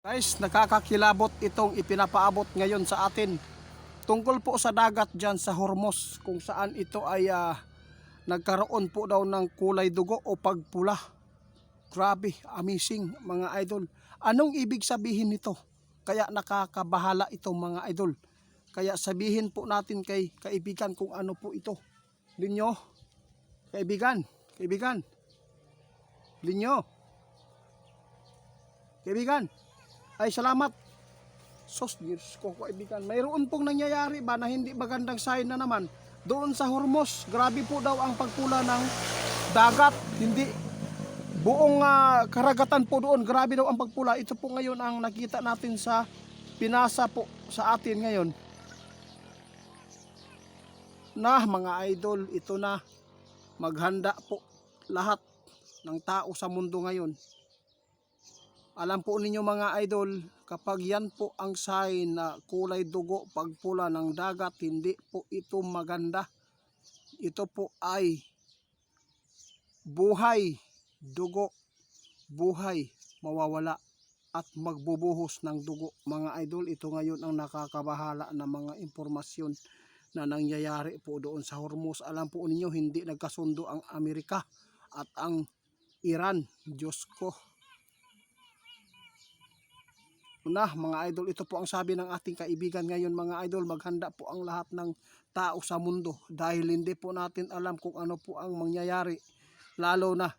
Guys, nakakakilabot itong ipinapaabot ngayon sa atin tungkol po sa dagat dyan sa Hormuz, kung saan ito ay nagkaroon po daw ng kulay dugo o pagpula. Grabe, amazing mga idol. Anong ibig sabihin nito? Kaya nakakabahala itong mga idol. Kaya sabihin po natin kay kaibigan kung ano po ito. Linyo, kaibigan, linyo, kaibigan. Ay salamat. Sos, Diyos ko kaibigan. Mayroon pong nangyayari ba na hindi magandang sign na naman doon sa Hormuz. Grabe po daw ang pagpula ng dagat. Hindi buong karagatan po doon. Grabe daw ang pagpula. Ito po ngayon ang nakita natin sa pinasa po sa atin ngayon. Na mga idol, ito na. Maghanda po lahat ng tao sa mundo ngayon. Alam po ninyo mga idol, kapag yan po ang sign na kulay dugo, pagpula ng dagat, hindi po ito maganda. Ito po ay buhay, dugo, buhay, mawawala at magbubuhos ng dugo. Mga idol, ito ngayon ang nakakabahala na mga impormasyon na nangyayari po doon sa Hormuz. Alam po ninyo, hindi nagkasundo ang Amerika at ang Iran. Diyos ko. Mga idol, ito po ang sabi ng ating kaibigan ngayon mga idol, maghanda po ang lahat ng tao sa mundo dahil hindi po natin alam kung ano po ang mangyayari, lalo na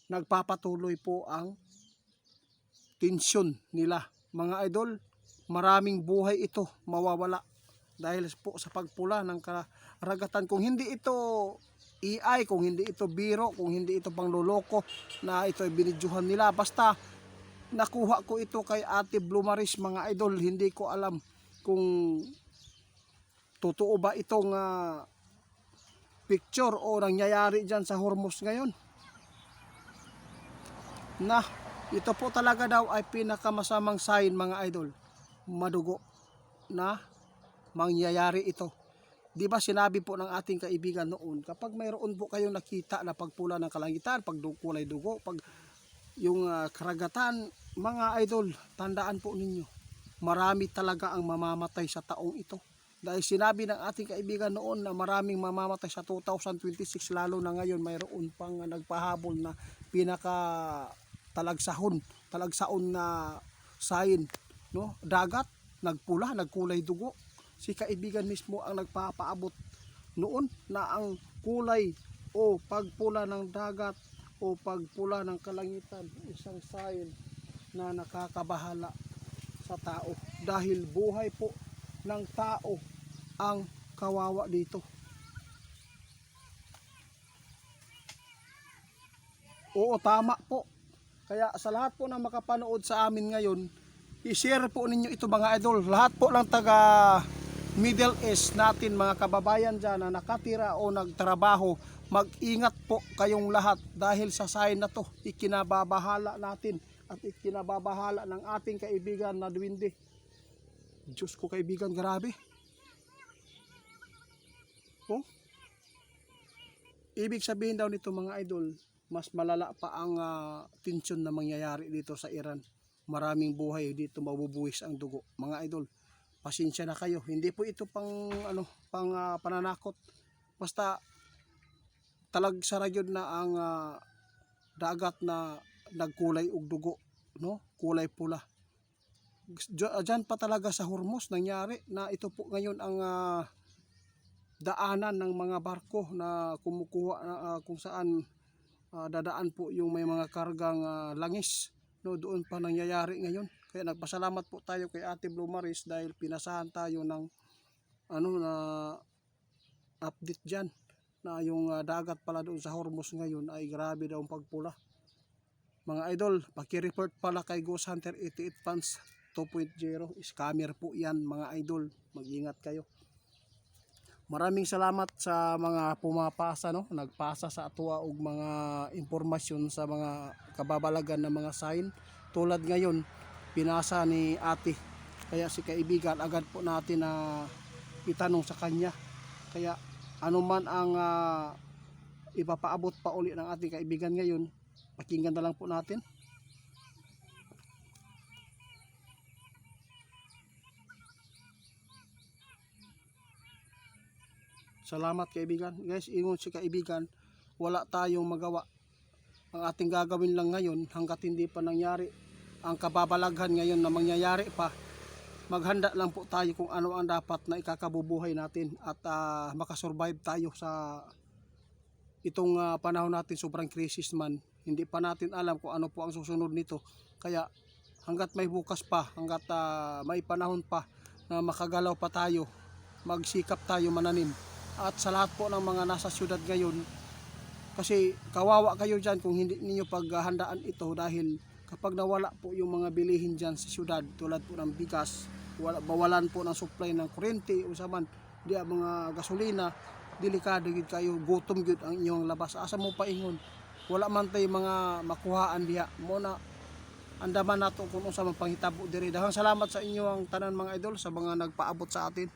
nagpapatuloy po ang tensyon nila. Mga idol, maraming buhay ito mawawala dahil po sa pagpula ng karagatan. Kung hindi ito AI, kung hindi ito biro, kung hindi ito pangloloko na ito ay binidyuhan nila, basta nakuha ko ito kay Ate Blue Maris mga idol. Hindi ko alam kung totoo ba itong picture o nangyayari dyan sa Hormuz ngayon. Ito po talaga daw ay pinakamasamang sign mga idol. Madugo na mangyayari ito. Di ba sinabi po ng ating kaibigan noon, kapag mayroon po kayong nakita na pagpula ng kalangitan, pag kulay dugo, pag yung karagatan, mga idol, tandaan po ninyo, marami talaga ang mamamatay sa taong ito. Dahil sinabi ng ating kaibigan noon na maraming mamamatay sa 2026, lalo na ngayon mayroon pang nagpahabol na pinaka talagsaon na sign, no? Dagat, nagpula, nagkulay dugo. Si kaibigan mismo ang nagpapaabot noon na ang kulay o pagpula ng dagat o pagpula ng kalangitan, isang sign na nakakabahala sa tao dahil buhay po ng tao ang kawawa dito. Oo, tama po. Kaya sa lahat po na makapanood sa amin ngayon, i-share po ninyo ito mga idol. Lahat po ng taga Middle East natin, mga kababayan dyan na nakatira o nagtrabaho, mag-ingat po kayong lahat dahil sa sign na to, ikinababahala natin at ikinababahala ng ating kaibigan na duwende. Diyos ko kaibigan, grabe. Oh? Ibig sabihin daw nito mga idol, mas malala pa ang tensyon na mangyayari dito sa Iran. Maraming buhay dito, mabubuwis ang dugo. Mga idol, pasensya na kayo. Hindi po ito pang pananakot. Basta talagsara yun na ang dagat na nagkulay og dugo, no? Kulay pula. Diyan pa talaga sa Hormuz nangyari na ito po ngayon ang daanan ng mga barko na kumukuha kung saan dadaan po yung may mga kargang langis, no? Doon pa nangyayari ngayon. Kaya nagpasalamat po tayo kay Ate Blue Maris dahil pinasahan tayo ng na update diyan na yung dagat pala doon sa Hormuz ngayon ay grabe daw ang pagpula. Mga idol, paki-report pala kay Ghost Hunter 88 Fans 2.0. Scammer po yan mga idol. Mag-ingat kayo. Maraming salamat sa mga pumapasa, no? Nagpasa sa atua og mga impormasyon sa mga kababalagan ng mga sign. Tulad ngayon, pinasa ni ate. Kaya si kaibigan, agad po natin na itanong sa kanya. Kaya anuman ang ipapaabot pa uli ng ating kaibigan ngayon, pakinggan na lang po natin. Salamat kaibigan. Guys, ingon si kaibigan, wala tayong magawa. Ang ating gagawin lang ngayon hanggat hindi pa nangyari ang kababalaghan ngayon na mangyayari pa, maghanda lang po tayo kung ano ang dapat na ikakabubuhay natin at makasurvive tayo sa itong panahon natin. Sobrang krisis man, hindi pa natin alam kung ano po ang susunod nito. Kaya hanggat may bukas pa, hanggat may panahon pa na makagalaw pa tayo, magsikap tayo mananim. At sa lahat po ng mga nasa syudad ngayon, kasi kawawa kayo dyan kung hindi ninyo paghandaan ito, dahil kapag nawala po yung mga bilihin dyan sa syudad tulad po ng bigas, bawalan po ng supply ng kuryente o saman di mga gasolina, delikado gid kayo, gutom gid ang inyong labas. Asa mo paingon, wala man tay mga makuhaan diha mo na andaman nato kung unsa man panghitabo diri. Daghang salamat sa inyo ang tanan mga idol sa mga nagpaabot sa atin.